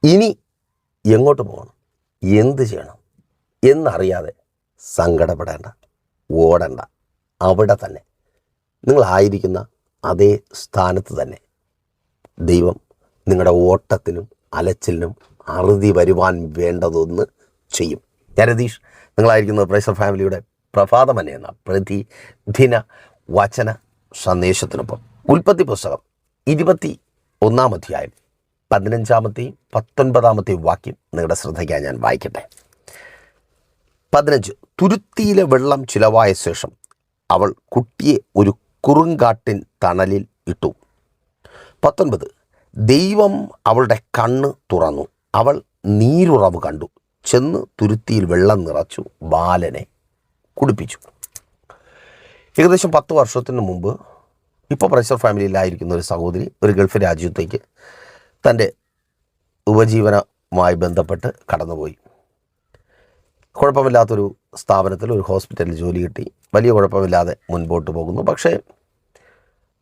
ഇനി എങ്ങോട്ട് പോകണം, എന്ത് ചെയ്യണം എന്നറിയാതെ സങ്കടപ്പെടേണ്ട, ഓടണ്ട. അവിടെ തന്നെ നിങ്ങളായിരിക്കുന്ന അതേ സ്ഥാനത്ത് തന്നെ ദൈവം നിങ്ങളുടെ ഓട്ടത്തിനും അലച്ചിലിനും അറുതി വരുവാൻ വേണ്ടതൊന്ന് ചെയ്യും. ഞാൻ രതീഷ്, നിങ്ങളായിരിക്കുന്നത് പ്രൈസർ ഫാമിലിയുടെ പ്രഭാതമന എന്ന പ്രതിദിന വചന സന്ദേശത്തിനൊപ്പം. ഉൽപ്പത്തി പുസ്തകം 21-ാം അധ്യായം 15-ാമത്തെയും 19-ാമത്തെയും വാക്യം നിങ്ങളുടെ ശ്രദ്ധയ്ക്കായി ഞാൻ വായിക്കട്ടെ. 15. തുരുത്തിയിലെ വെള്ളം ചിലവായ ശേഷം അവൾ കുട്ടിയെ ഒരു കുറുങ്കാട്ടിൻ തണലിൽ ഇട്ടു. 19. ദൈവം അവളുടെ കണ്ണ് തുറന്നു, അവൾ നീരുറവ് കണ്ടു, ചെന്ന് തുരുത്തിയിൽ വെള്ളം നിറച്ചു, ബാലനെ കുടിപ്പിച്ചു. ഏകദേശം 10 വർഷത്തിന് മുമ്പ് ഇപ്പോൾ പ്രൈസർ ഫാമിലിയിലായിരിക്കുന്ന ഒരു സഹോദരി ഒരു ഗൾഫ് രാജ്യത്തേക്ക് തൻ്റെ ഉപജീവനവുമായി ബന്ധപ്പെട്ട് കടന്നുപോയി. കുഴപ്പമില്ലാത്തൊരു സ്ഥാപനത്തിൽ, ഒരു ഹോസ്പിറ്റലിൽ ജോലി കിട്ടി. വലിയ കുഴപ്പമില്ലാതെ മുൻപോട്ട് പോകുന്നു. പക്ഷേ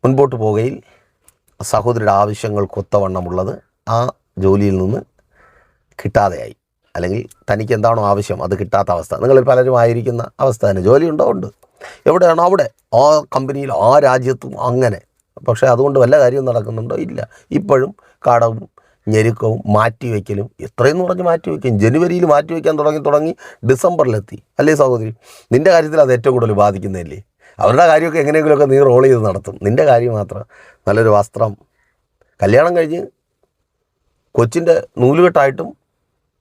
മുൻപോട്ട് പോകുകയിൽ സഹോദരിയുടെ ആവശ്യങ്ങൾക്കൊത്തവണ്ണമുള്ളത് ആ ജോലിയിൽ നിന്ന് കിട്ടാതെയായി. അല്ലെങ്കിൽ തനിക്ക് എന്താണോ ആവശ്യം അത് കിട്ടാത്ത അവസ്ഥ. നിങ്ങളിൽ പലരും ആയിരിക്കുന്ന അവസ്ഥ തന്നെ. ജോലിയുണ്ടോ? ഉണ്ട്. എവിടെയാണോ അവിടെ, ആ കമ്പനിയിൽ, ആ രാജ്യത്തും അങ്ങനെ. പക്ഷേ അതുകൊണ്ട് വല്ല കാര്യവും നടക്കുന്നുണ്ടോ? ഇല്ല. ഇപ്പോഴും കടവും ഞെരുക്കവും മാറ്റിവെക്കലും. എത്രയെന്ന് പറഞ്ഞ് മാറ്റിവെക്കും? ജനുവരിയിൽ മാറ്റിവെക്കാൻ തുടങ്ങി ഡിസംബറിലെത്തി. അല്ലേ സഹോദരി? നിൻ്റെ കാര്യത്തിൽ അത് ഏറ്റവും കൂടുതൽ ബാധിക്കുന്നതല്ലേ? അവരുടെ കാര്യമൊക്കെ എങ്ങനെയെങ്കിലുമൊക്കെ നീ റോൾ ചെയ്ത് നടത്തും. നിൻ്റെ കാര്യം മാത്രം നല്ലൊരു വസ്ത്രം, കല്യാണം കഴിഞ്ഞ് കൊച്ചിൻ്റെ നൂലുകെട്ടായിട്ടും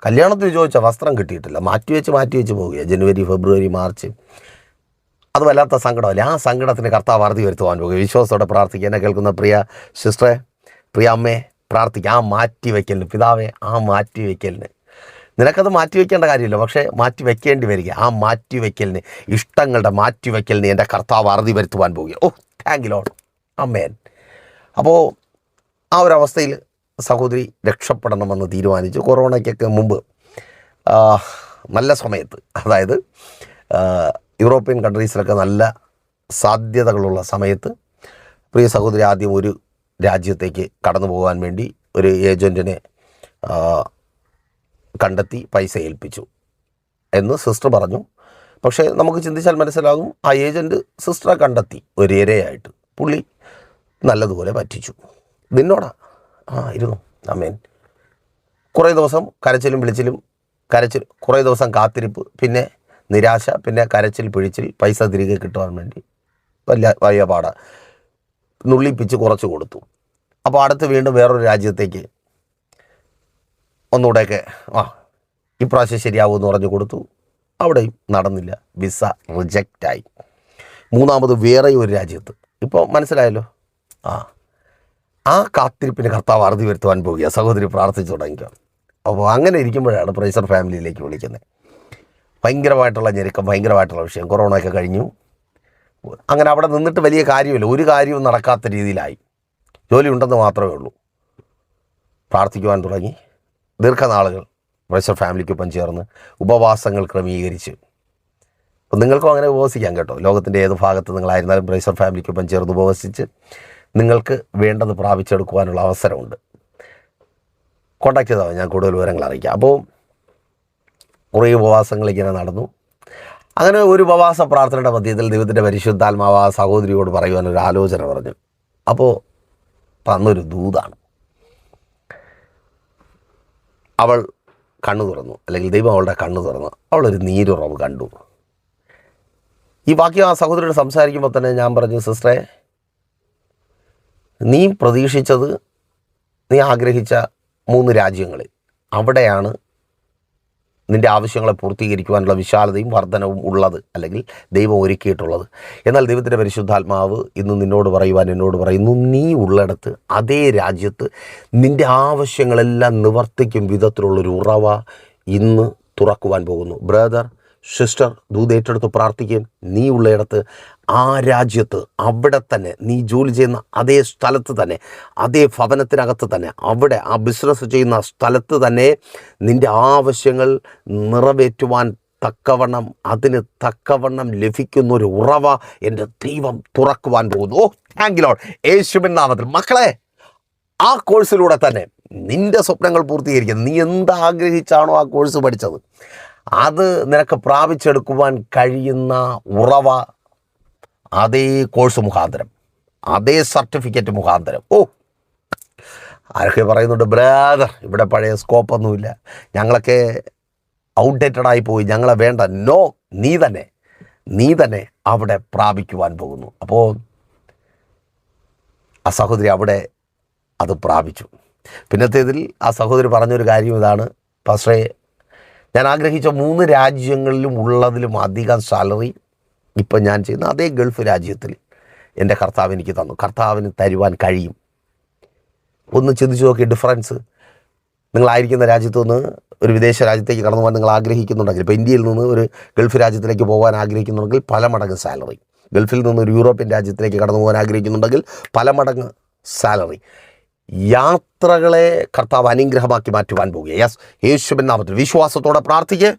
കല്യാണത്തിന് ചോദിച്ച വസ്ത്രം കിട്ടിയിട്ടില്ല. മാറ്റിവെച്ച് പോവുകയാണ്. ജനുവരി, ഫെബ്രുവരി, മാർച്ച്. അത് വല്ലാത്ത സങ്കടമല്ലേ? ആ സങ്കടത്തിന് കർത്താവ് അറുതി വരുത്തുവാൻ പോകുക. വിശ്വാസത്തോടെ പ്രാർത്ഥിക്കുക. എന്നെ കേൾക്കുന്ന പ്രിയ സിസ്റ്ററെ, പ്രിയ അമ്മയെ, പ്രാർത്ഥിക്കുക. ആ മാറ്റിവെക്കലിന്, പിതാവേ, ആ മാറ്റിവെക്കലിന്, നിനക്കത് മാറ്റിവെക്കേണ്ട കാര്യമില്ല, പക്ഷേ മാറ്റിവെക്കേണ്ടി വരിക. ആ മാറ്റിവെക്കലിന്, ഇഷ്ടങ്ങളുടെ മാറ്റിവെക്കലിന് എൻ്റെ കർത്താവ് അറുതി വരുത്തുവാൻ പോവുക. ഓ, താങ്ക് യു ലോർഡ്. ആമേൻ. അപ്പോൾ ആ ഒരവസ്ഥയിൽ സഹോദരി രക്ഷപ്പെടണമെന്ന് തീരുമാനിച്ചു. കൊറോണയ്ക്കൊക്കെ മുമ്പ് നല്ല സമയത്ത്, അതായത് യൂറോപ്യൻ കൺട്രീസിലൊക്കെ നല്ല സാധ്യതകളുള്ള സമയത്ത് പ്രിയ സഹോദരി ആദ്യം ഒരു രാജ്യത്തേക്ക് കടന്നു പോകാൻ വേണ്ടി ഒരു ഏജൻറ്റിനെ കണ്ടെത്തി പൈസ ഏൽപ്പിച്ചു എന്ന് സിസ്റ്റർ പറഞ്ഞു. പക്ഷേ നമുക്ക് ചിന്തിച്ചാൽ മനസ്സിലാകും, ആ ഏജൻറ്റ് സിസ്റ്ററെ കണ്ടെത്തി ഒരു ഇരയായിട്ട്. പുള്ളി നല്ലതുപോലെ പറ്റിച്ചു. നിന്നോടാ ഇരുന്നു. ആമേൻ. കുറേ ദിവസം കരച്ചിലും വിളിച്ചിലും, കുറേ ദിവസം കാത്തിരിപ്പ്, പിന്നെ നിരാശ, പിന്നെ കരച്ചിൽ പിഴിച്ചിൽ, പൈസ തിരികെ കിട്ടുവാൻ വേണ്ടി വലിയ പാട നുള്ളിപ്പിച്ച് കുറച്ച് കൊടുത്തു. അപ്പോൾ അടുത്ത് വീണ്ടും വേറൊരു രാജ്യത്തേക്ക് ഒന്നുകൂടെയൊക്കെ ഇപ്രാവശ്യം ശരിയാവുമെന്ന് പറഞ്ഞു കൊടുത്തു. അവിടെയും നടന്നില്ല. വിസ റിജക്റ്റായി. മൂന്നാമത് വേറെ ഒരു രാജ്യത്ത്. ഇപ്പോൾ മനസ്സിലായല്ലോ. ആ കാത്തിരിപ്പിന് കർത്താവ് അറുതി വരുത്തുവാൻ പോകുക. സഹോദരി പ്രാർത്ഥിച്ചു തുടങ്ങിക്കോ. അപ്പോൾ അങ്ങനെ ഇരിക്കുമ്പോഴാണ് പ്രൈസർ ഫാമിലിയിലേക്ക് വിളിക്കുന്നത്. ഭയങ്കരമായിട്ടുള്ള ഞെരുക്കം, ഭയങ്കരമായിട്ടുള്ള വിഷയം. കൊറോണയൊക്കെ കഴിഞ്ഞു. അങ്ങനെ അവിടെ നിന്നിട്ട് വലിയ കാര്യമില്ല. ഒരു കാര്യവും നടക്കാത്ത രീതിയിലായി. ജോലി ഉണ്ടെന്ന് മാത്രമേ ഉള്ളൂ. പ്രാർത്ഥിക്കുവാൻ തുടങ്ങി. ദീർഘനാളുകൾ പ്രൈസർ ഫാമിലിക്കൊപ്പം ചേർന്ന് ഉപവാസങ്ങൾ ക്രമീകരിച്ച്. അപ്പം നിങ്ങൾക്കും അങ്ങനെ ഉപവസിക്കാം കേട്ടോ. ലോകത്തിൻ്റെ ഏത് ഭാഗത്ത് നിങ്ങളായിരുന്നാലും പ്രൈസർ ഫാമിലിക്കൊപ്പം ചേർന്ന് ഉപവസിച്ച് നിങ്ങൾക്ക് വേണ്ടത് പ്രാപിച്ചെടുക്കുവാനുള്ള അവസരമുണ്ട്. കോൺടാക്ട് ചെയ്താൽ ഞാൻ കൂടുതൽ വിവരങ്ങൾ അറിയിക്കാം. അപ്പോൾ കുറേ ഉപവാസങ്ങൾ ഇങ്ങനെ നടന്നു. അങ്ങനെ ഒരു ഉപവാസ പ്രാർത്ഥനയുടെ മധ്യത്തിൽ ദൈവത്തിൻ്റെ പരിശുദ്ധാത്മാവ് ആ സഹോദരിയോട് പറയുവാനൊരു ആലോചന പറഞ്ഞു. അപ്പോൾ തന്നൊരു ദൂതാണ്. അവൾ കണ്ണു തുറന്നു, അല്ലെങ്കിൽ ദൈവം അവളുടെ കണ്ണു തുറന്നു. അവളൊരു നീരുറവ് കണ്ടു. ഈ വാക്യം ആ സഹോദരിയോട് സംസാരിക്കുമ്പോൾ തന്നെ ഞാൻ പറഞ്ഞു, സിസ്റ്ററെ, നീ പ്രതീക്ഷിച്ചത്, നീ ആഗ്രഹിച്ച 3 രാജ്യങ്ങളിൽ, അവിടെയാണ് നിൻ്റെ ആവശ്യങ്ങളെ പൂർത്തീകരിക്കുവാനുള്ള വിശാലതയും വർധനവും ഉള്ളത്, അല്ലെങ്കിൽ ദൈവം ഒരുക്കിയിട്ടുള്ളത്. എന്നാൽ ദൈവത്തിൻ്റെ പരിശുദ്ധാത്മാവ് ഇന്ന് എന്നോട് പറയുന്നു, നീ ഉള്ളിടത്ത് അതേ രാജ്യത്ത് നിൻ്റെ ആവശ്യങ്ങളെല്ലാം നിവർത്തിക്കും വിധത്തിലുള്ളൊരു ഉറവ ഇന്ന് തുറക്കുവാൻ പോകുന്നു. ബ്രദർ, സിസ്റ്റർ, ദൂതേറ്റെടുത്ത് പ്രാർത്ഥിക്കുകയും നീ ഉള്ളയിടത്ത് ആ രാജ്യത്ത്, അവിടെ തന്നെ, നീ ജോലി ചെയ്യുന്ന അതേ സ്ഥലത്ത് തന്നെ, അതേ ഭവനത്തിനകത്ത് തന്നെ, അവിടെ ആ ബിസിനസ് ചെയ്യുന്ന സ്ഥലത്ത് തന്നെ നിൻ്റെ ആവശ്യങ്ങൾ നിറവേറ്റുവാൻ തക്കവണ്ണം, അതിന് തക്കവണ്ണം ലഭിക്കുന്നൊരു ഉറവ എൻ്റെ ദൈവം തുറക്കുവാൻ പോകുന്നു. ഓ, താങ്ക് യു ലോർഡ്. യേശുവിൻ നാമത്തിൽ മക്കളെ, ആ കോഴ്സിലൂടെ തന്നെ നിൻ്റെ സ്വപ്നങ്ങൾ പൂർത്തീകരിക്കുന്നത്. നീ എന്താഗ്രഹിച്ചാണോ ആ കോഴ്സ് പഠിച്ചത് അത് നിനക്ക് പ്രാപിച്ചെടുക്കുവാൻ കഴിയുന്ന ഉറവ അതേ കോഴ്സ് മുഖാന്തരം, അതേ സർട്ടിഫിക്കറ്റ് മുഖാന്തരം. ആരൊക്കെ പറയുന്നുണ്ട്, ബ്രദർ ഇവിടെ പഴയ സ്കോപ്പൊന്നുമില്ല, ഞങ്ങളൊക്കെ ഔട്ട്ഡേറ്റഡായി പോയി, ഞങ്ങളെ വേണ്ട. നോ, നീ തന്നെ അവിടെ പ്രാപിക്കുവാൻ പോകുന്നു. അപ്പോൾ ആ സഹോദരി അവിടെ അത് പ്രാപിച്ചു. പിന്നത്തേതിൽ ആ സഹോദരി പറഞ്ഞൊരു കാര്യം ഇതാണ്, പാസ്റ്ററേ, ഞാൻ ആഗ്രഹിച്ച 3 രാജ്യങ്ങളിലും ഉള്ളതിലും അധികം സാലറി ഇപ്പം ഞാൻ ചെയ്യുന്ന അതേ ഗൾഫ് രാജ്യത്തിൽ എൻ്റെ കർത്താവ് എനിക്ക് തന്നു. കർത്താവിന് തരുവാൻ കഴിയും. ഒന്ന് ചിന്തിച്ചു നോക്കി ഡിഫറൻസ്. നിങ്ങളായിരിക്കുന്ന രാജ്യത്തു നിന്ന് ഒരു വിദേശ രാജ്യത്തേക്ക് കടന്നു പോകാൻ നിങ്ങൾ ആഗ്രഹിക്കുന്നുണ്ടെങ്കിൽ, ഇപ്പോൾ ഇന്ത്യയിൽ നിന്ന് ഒരു ഗൾഫ് രാജ്യത്തിലേക്ക് പോകാൻ ആഗ്രഹിക്കുന്നുണ്ടെങ്കിൽ പല മടങ്ങ് സാലറി. ഗൾഫിൽ നിന്ന് ഒരു യൂറോപ്യൻ രാജ്യത്തിലേക്ക് കടന്നു പോകാൻ ആഗ്രഹിക്കുന്നുണ്ടെങ്കിൽ പല മടങ്ങ് സാലറി. യാത്രകളെ കർത്താവ് അനുഗ്രഹമാക്കി മാറ്റുവാൻ പോവുക. യേശുവിൻ നാമത്തിൽ വിശ്വാസത്തോടെ പ്രാർത്ഥിക്കുക.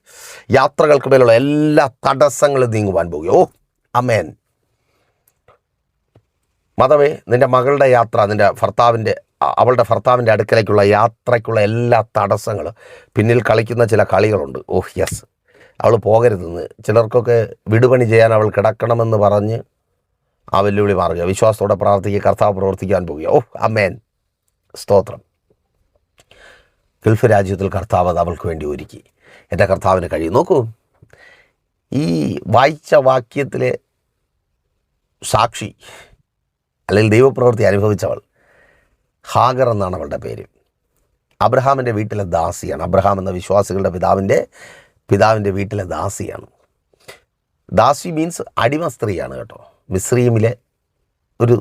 യാത്രകൾക്ക് മേലുള്ള എല്ലാ തടസ്സങ്ങളും നീങ്ങുവാൻ പോവുക. ആമേൻ. മതവേ, നിൻ്റെ മകളുടെ യാത്ര, നിൻ്റെ അവളുടെ ഭർത്താവിൻ്റെ അടുക്കലേക്കുള്ള യാത്രയ്ക്കുള്ള എല്ലാ തടസ്സങ്ങളും, പിന്നിൽ കളിക്കുന്ന ചില കളികളുണ്ട്. അവൾ പോകരുതെന്ന്. ചിലർക്കൊക്കെ വിടുപണി ചെയ്യാൻ അവൾ കിടക്കണമെന്ന് പറഞ്ഞ് ആ വെല്ലുവിളി മാറുക. വിശ്വാസത്തോടെ പ്രാർത്ഥിക്കുക, കർത്താവ് പ്രവർത്തിക്കാൻ പോവുക. ആമേൻ, സ്തോത്രം. ഗൾഫ് രാജ്യത്തിൽ കർത്താവ് അത് അവൾക്ക് വേണ്ടി ഒരുക്കി. എൻ്റെ കർത്താവിന് കഴിയും. നോക്കൂ, ഈ വായിച്ച വാക്യത്തിലെ സാക്ഷി അല്ലെങ്കിൽ ദൈവപ്രവൃത്തി അനുഭവിച്ചവൾ ഹാഗർ എന്നാണ് അവളുടെ പേര്. അബ്രഹാമിൻ്റെ വീട്ടിലെ ദാസിയാണ്. അബ്രഹാം എന്ന വിശ്വാസികളുടെ പിതാവിൻ്റെ വീട്ടിലെ ദാസിയാണ്. ദാസി മീൻസ് അടിമ സ്ത്രീയാണ് കേട്ടോ. മിസ്രൈമിലെ ഒരു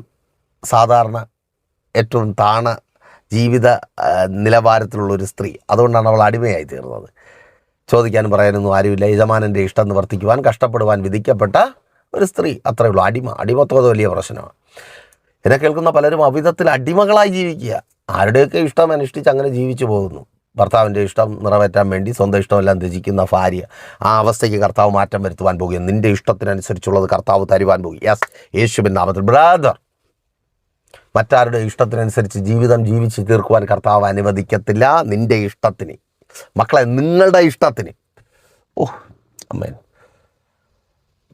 സാധാരണ ഏറ്റവും താണ ജീവിത നിലവാരത്തിലുള്ളൊരു സ്ത്രീ. അതുകൊണ്ടാണ് അവൾ അടിമയായി തീർന്നത്. ചോദിക്കാനും പറയാനൊന്നും ആരുമില്ല. യജമാനൻ്റെ ഇഷ്ടം നിവർത്തിക്കുവാൻ കഷ്ടപ്പെടുവാൻ വിധിക്കപ്പെട്ട ഒരു സ്ത്രീ, അത്രയേ ഉള്ളൂ. അടിമത്വം വലിയ പ്രശ്നമാണ്. എന്നെ കേൾക്കുന്ന പലരും അവിധത്തിൽ അടിമകളായി ജീവിക്കുക. ആരുടെയൊക്കെ ഇഷ്ടം അനുഷ്ഠിച്ച് അങ്ങനെ ജീവിച്ചു പോകുന്നു. ഭർത്താവിൻ്റെ ഇഷ്ടം നിറവേറ്റാൻ വേണ്ടി സ്വന്തം ഇഷ്ടമെല്ലാം ത്യജിക്കുന്ന ഭാര്യ. ആ അവസ്ഥയ്ക്ക് കർത്താവ് മാറ്റം വരുത്തുവാൻ പോകുക. നിൻ്റെ ഇഷ്ടത്തിനനുസരിച്ചുള്ളത് കർത്താവ് തരുവാൻ പോകും. യേശുവിൻ നാമത്തിൽ. ബ്രദർ, മറ്റാരുടെ ഇഷ്ടത്തിനനുസരിച്ച് ജീവിതം ജീവിച്ച് തീർക്കുവാൻ കർത്താവ് അനുവദിക്കത്തില്ല. നിൻ്റെ ഇഷ്ടത്തിന്, മക്കളെ, നിങ്ങളുടെ ഇഷ്ടത്തിന്. അമ്മേൻ.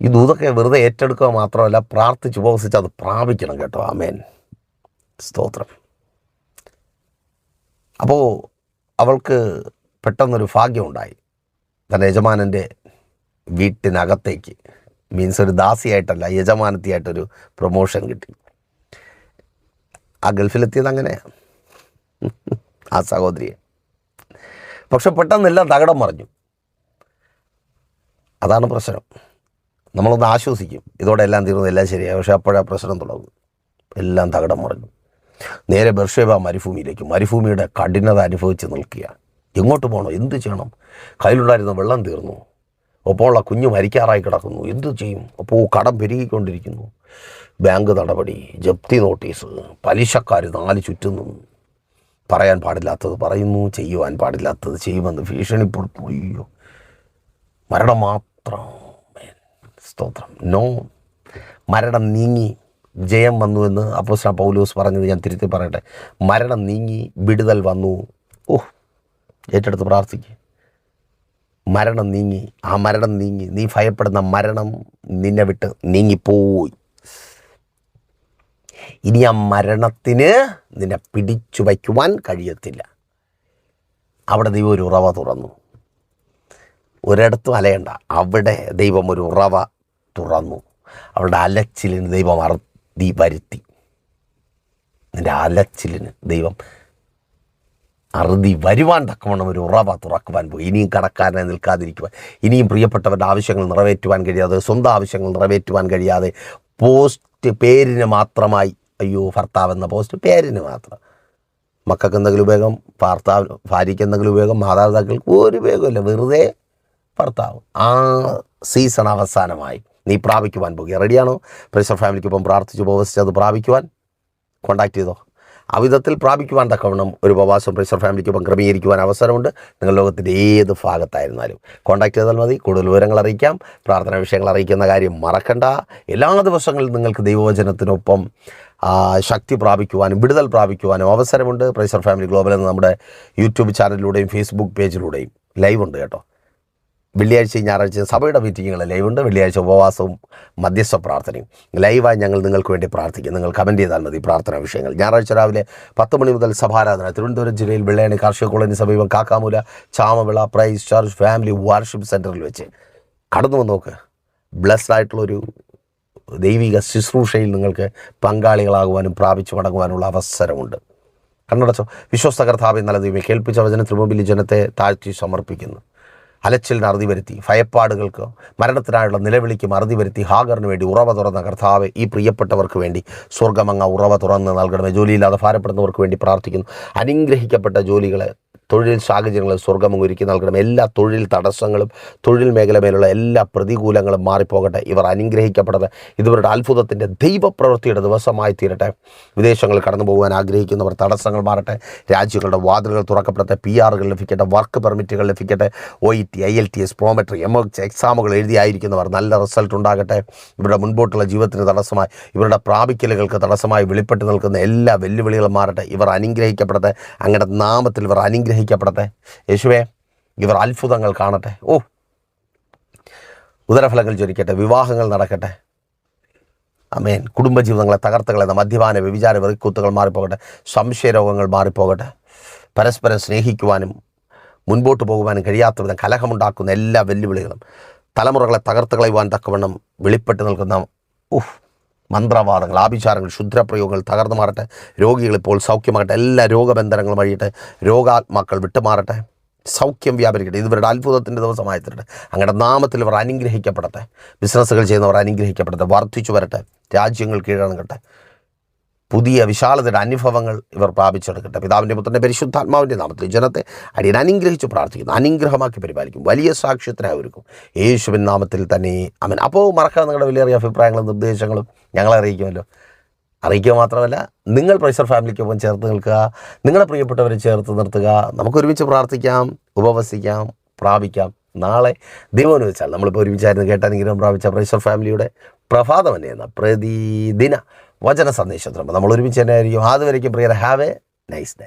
ഈ ദൂതൊക്കെ വെറുതെ ഏറ്റെടുക്കുക മാത്രമല്ല, പ്രാർത്ഥിച്ച് ഉപവസിച്ച് അത് പ്രാപിക്കണം കേട്ടോ. ആമേൻ, സ്തോത്രം. അപ്പോൾ അവൾക്ക് പെട്ടെന്നൊരു ഭാഗ്യമുണ്ടായി. തൻ്റെ യജമാനൻ്റെ വീട്ടിനകത്തേക്ക്, മീൻസ് ഒരു ദാസിയായിട്ടല്ല, യജമാനത്തിയായിട്ടൊരു പ്രൊമോഷൻ കിട്ടി. ആ ഗൾഫിലെത്തിയത് അങ്ങനെയാണ് ആ സഹോദരിയെ. പക്ഷെ പെട്ടെന്നെല്ലാം തകിടം മറിഞ്ഞു. അതാണ് പ്രശ്നം. നമ്മളൊന്ന് ആശ്വസിക്കും, ഇതോടെ എല്ലാം തീർന്നു, എല്ലാം ശരിയായി. പക്ഷേ അപ്പോഴാ പ്രശ്നം തുടങ്ങും. എല്ലാം തകിടം മറിഞ്ഞു. നേരെ ബർഷേബ മരുഭൂമിയിലേക്ക്, മരുഭൂമിയുടെ കഠിനത അനുഭവിച്ച് നിൽക്കുക. എങ്ങോട്ട് പോകണം, എന്ത് ചെയ്യണം? കയ്യിലുണ്ടായിരുന്ന വെള്ളം തീർന്നു. ഒപ്പമുള്ള കുഞ്ഞ് മരിക്കാറായി കിടക്കുന്നു. എന്ത് ചെയ്യും? അപ്പോൾ കടം പെരുകിക്കൊണ്ടിരിക്കുന്നു. ബാങ്ക് നടപടി, ജപ്തി നോട്ടീസ്, പലിശക്കാർ 4 ചുറ്റും നിന്നു. പറയാൻ പാടില്ലാത്തത് പറയുന്നു, ചെയ്യുവാൻ പാടില്ലാത്തത് ചെയ്യുമെന്ന് ഭീഷണിപ്പെടുത്തു. അയ്യോ, മരണം മാത്രം. സ്തോത്രം. നോ, മരണം നീങ്ങി ജയം വന്നുവെന്ന് അപ്പോസ്തലൻ പൗലോസ് പറഞ്ഞത് ഞാൻ തിരുത്തി പറയട്ടെ. മരണം നീങ്ങി വിടുതൽ വന്നു. ഏറ്റെടുത്ത് പ്രാർത്ഥിക്കുക. മരണം നീങ്ങി, ആ മരണം നീങ്ങി. നീ ഭയപ്പെടുന്ന മരണം നിന്നെ വിട്ട് നീങ്ങിപ്പോയി. ഇനി ആ മരണത്തിന് നിന്നെ പിടിച്ചു വയ്ക്കുവാൻ കഴിയത്തില്ല. അവിടെ ദൈവം ഒരു ഉറവ തുറന്നു. ഒരിടത്തും അലയണ്ട, അവിടെ ദൈവം ഒരു ഉറവ തുറന്നു. അവളുടെ അലച്ചിലിന് ദൈവം അറുതി വരുത്തി. നിൻ്റെ അലച്ചിലിന് ദൈവം അറുതി വരുവാൻ തക്കവണ്ണം ഒരു ഉറവ തുറക്കുവാൻ പോയി. ഇനിയും കടക്കാരനെ നിൽക്കാതിരിക്കുവാൻ, ഇനിയും പ്രിയപ്പെട്ടവരുടെ ആവശ്യങ്ങൾ നിറവേറ്റുവാൻ കഴിയാതെ, സ്വന്തം ആവശ്യങ്ങൾ നിറവേറ്റുവാൻ കഴിയാതെ, പോസ്റ്റ് പേരിന് മാത്രമായി. അയ്യോ, ഭർത്താവ് എന്ന പോസ്റ്റ് പേരിന് മാത്രം. മക്കൾക്ക് എന്തെങ്കിലും ഉപയോഗം, ഭാര്യയ്ക്ക് എന്തെങ്കിലും ഉപയോഗം, മാതാപിതാക്കൾക്ക് ഒരു ഉപയോഗമില്ല, വെറുതെ ഭർത്താവ്. ആ സീസൺ അവസാനമായി. നീ പ്രാപിക്കുവാൻ പോകുക. റെഡിയാണോ? പ്രൈസർ ഫാമിലിക്കൊപ്പം പ്രാർത്ഥിച്ച് ഉപവസിച്ച് അത് പ്രാപിക്കുവാൻ കോൺടാക്ട് ചെയ്തോ. അവിധത്തിൽ പ്രാപിക്കുവാൻ തക്കവണ്ണം ഒരു ഉപവാസം പ്രൈസർ ഫാമിലിക്കൊപ്പം ക്രമീകരിക്കുവാൻ അവസരമുണ്ട്. നിങ്ങൾ ലോകത്തിൻ്റെ ഏത് ഭാഗത്തായിരുന്നാലും കോൺടാക്ട് ചെയ്താൽ മതി. കൂടുതൽ വിവരങ്ങൾ അറിയിക്കാം. പ്രാർത്ഥനാ വിഷയങ്ങൾ അറിയിക്കുന്ന കാര്യം മറക്കണ്ട. എല്ലാ ദിവസങ്ങളിലും നിങ്ങൾക്ക് ദൈവവചനത്തിനൊപ്പം ശക്തി പ്രാപിക്കുവാനും വിടുതൽ പ്രാപിക്കുവാനും അവസരമുണ്ട്. പ്രൈസർ ഫാമിലി ഗ്ലോബൽ എന്ന നമ്മുടെ യൂട്യൂബ് ചാനലിലൂടെയും ഫേസ്ബുക്ക് പേജിലൂടെയും ലൈവ് ഉണ്ട് കേട്ടോ. വെള്ളിയാഴ്ചയും ഞായറാഴ്ചയും സഭയുടെ മീറ്റിങ്ങുകൾ ലൈവുണ്ട്. വെള്ളിയാഴ്ച ഉപവാസവും മധ്യസ്ഥ പ്രാർത്ഥനയും ലൈവായി ഞങ്ങൾ നിങ്ങൾക്ക് വേണ്ടി പ്രാർത്ഥിക്കും. നിങ്ങൾ കമൻറ്റ് ചെയ്താൽ മതി പ്രാർത്ഥനാ വിഷയങ്ങൾ. ഞായറാഴ്ച രാവിലെ 10 മണി മുതൽ സഭാരാധന തിരുവനന്തപുരം ജില്ലയിൽ വെള്ളയാണി കാർഷിക കോളേജിന് സമീപം Kakkamoola Chamavila praise church family worship സെൻറ്ററിൽ വെച്ച് കടന്നു വന്ന് നോക്ക്. ബ്ലെസ്ഡ് ആയിട്ടുള്ളൊരു ദൈവിക ശുശ്രൂഷയിൽ നിങ്ങൾക്ക് പങ്കാളികളാകുവാനും പ്രാപിച്ചു മടങ്ങുവാനുള്ള അവസരമുണ്ട്. കണ്ണടച്ചോ. വിശ്വസ്ത കർത്താവേ നല്ല ദൈവമേ, കേൾപ്പിച്ച വചനത്തിന് മുമ്പിൽ ജനത്തെ താഴ്ത്തി സമർപ്പിക്കുന്നു. അലച്ചിലിന് അറുതി വരുത്തി, ഭയപ്പാടുകൾക്ക് മരണത്തിനായുള്ള നിലവിളിക്കും അറുതി വരുത്തി ഹാഗറിന് വേണ്ടി ഉറവ തുറന്ന കർത്താവെ, ഈ പ്രിയപ്പെട്ടവർക്ക് വേണ്ടി സ്വർഗ്ഗമങ്ങ ഉറവ തുറന്ന് നൽകണമേ. ജോലിയില്ലാതെ ഭാരപ്പെടുന്നവർക്ക് വേണ്ടി പ്രാർത്ഥിക്കുന്നു. അനുഗ്രഹിക്കപ്പെട്ട ജോലികളെ, തൊഴിൽ സാഹചര്യങ്ങൾ സ്വർഗ്ഗം ഒരുക്കി നൽകണം. എല്ലാ തൊഴിൽ തടസ്സങ്ങളും തൊഴിൽ മേഖലമേലുള്ള എല്ലാ പ്രതികൂലങ്ങളും മാറിപ്പോകട്ടെ. ഇവർ അനുഗ്രഹിക്കപ്പെടട്ടെ. ഇവരുടെ അത്ഭുതത്തിൻ്റെ ദൈവപ്രവൃത്തിയുടെ ദിവസമായി തീരട്ടെ. വിദേശങ്ങളിൽ കടന്നു പോകുവാൻ ആഗ്രഹിക്കുന്നവർ തടസ്സങ്ങൾ മാറട്ടെ. രാജ്യങ്ങളുടെ വാതിലുകൾ തുറക്കപ്പെടട്ടെ. PR ലഭിക്കട്ടെ. വർക്ക് പെർമിറ്റുകൾ ലഭിക്കട്ടെ. OET, IELTS, പ്രോമെട്രി, MOOC എക്സാമുകൾ എഴുതിയായിരിക്കുന്നവർ നല്ല റിസൾട്ട് ഉണ്ടാകട്ടെ. ഇവരുടെ മുൻപോട്ടുള്ള ജീവിതത്തിന് തടസ്സമായി, ഇവരുടെ പ്രാപിക്കലുകൾക്ക് തടസ്സമായി വെളിപ്പെട്ട് നിൽക്കുന്ന എല്ലാ വെല്ലുവിളികളും മാറട്ടെ. ഇവർ അനുഗ്രഹിക്കപ്പെടട്ടെ. അങ്ങയുടെ നാമത്തിൽ ഇവർ അനുഗ്രഹിക്കപ്പെടട്ടെ. യേശുവേ, ഇവർ അത്ഭുതങ്ങൾ കാണട്ടെ. ഉദരഫലങ്ങൾ ജ്വലിക്കട്ടെ. വിവാഹങ്ങൾ നടക്കട്ടെ. ആമേൻ. കുടുംബജീവിതങ്ങളെ തകർത്തുകളെന്ന മദ്യപാന വ്യഭിചാര വെറിക്കൂത്തുകൾ മാറിപ്പോകട്ടെ. സംശയരോഗങ്ങൾ മാറിപ്പോകട്ടെ. പരസ്പരം സ്നേഹിക്കുവാനും മുൻപോട്ട് പോകുവാനും കഴിയാത്ത വിധം കലഹമുണ്ടാക്കുന്ന എല്ലാ വെല്ലുവിളികളും തലമുറകളെ തകർത്തുകളയുവാൻ തക്കവണ്ണം വെളിപ്പെട്ട് നിൽക്കുന്ന മന്ത്രവാദങ്ങൾ, ആഭിചാരങ്ങൾ, ക്ഷുദ്രപ്രയോഗങ്ങൾ തകർന്നു മാറട്ടെ. രോഗികൾ ഇപ്പോൾ സൗഖ്യമാകട്ടെ. എല്ലാ രോഗബന്ധനങ്ങളും വഴിയട്ടെ. രോഗാത്മാക്കൾ വിട്ടുമാറട്ടെ. സൗഖ്യം വ്യാപരിക്കട്ടെ. ഇവരുടെ അത്ഭുതത്തിൻ്റെ ദിവസമായി തീരട്ടെ. അങ്ങയുടെ നാമത്തിൽ ഇവർ അനുഗ്രഹിക്കപ്പെടട്ടെ. ബിസിനസ്സുകൾ ചെയ്യുന്നവർ അനുഗ്രഹിക്കപ്പെടട്ടെ. വർദ്ധിച്ചു വരട്ടെ. രാജ്യങ്ങൾ കീഴടങ്ങട്ടെ. പുതിയ വിശാലതയുടെ അനുഭവങ്ങൾ ഇവർ പ്രാപിച്ചെടുക്കട്ടെ. പിതാവിൻ്റെ പുത്രൻ്റെ പരിശുദ്ധാത്മാവിൻ്റെ നാമത്തിൽ ജനത്തെ അടിയൻ അനുഗ്രഹിച്ച് പ്രാർത്ഥിക്കുന്നു. അനുഗ്രഹമാക്കി പരിപാലിക്കും. വലിയ സാക്ഷ്യത്തിനായി ഒരുക്കും. യേശുവിൻ നാമത്തിൽ തന്നെ ആമേൻ. അപ്പോൾ മറക്കാതെ നിങ്ങളുടെ വിലയേറിയ അഭിപ്രായങ്ങളും നിർദ്ദേശങ്ങളും ഞങ്ങളെ അറിയിക്കുമല്ലോ. അറിയിക്കുക മാത്രമല്ല, നിങ്ങൾ പ്രൈസർ ഫാമിലിക്കൊപ്പം ചേർത്ത് നിൽക്കുക. നിങ്ങളെ പ്രിയപ്പെട്ടവരെ ചേർത്ത് നിർത്തുക. നമുക്കൊരുമിച്ച് പ്രാർത്ഥിക്കാം, ഉപവസിക്കാം, പ്രാപിക്കാം. നാളെ ദൈവം വെച്ചാൽ നമ്മളിപ്പോൾ ഒരുമിച്ചായിരുന്നു കേട്ടാനെങ്കിലും പ്രാപിച്ച പ്രൈസർ ഫാമിലിയുടെ പ്രഭാതം തന്നെ എന്ന പ്രതിദിന വചന സന്ദേശം നമ്മൾ ഒരുമിച്ച് തന്നെ ആയിരിക്കും. അതുവരേക്കും പ്രിയരെ, ഹാവ് എ നൈസ് ഡേ.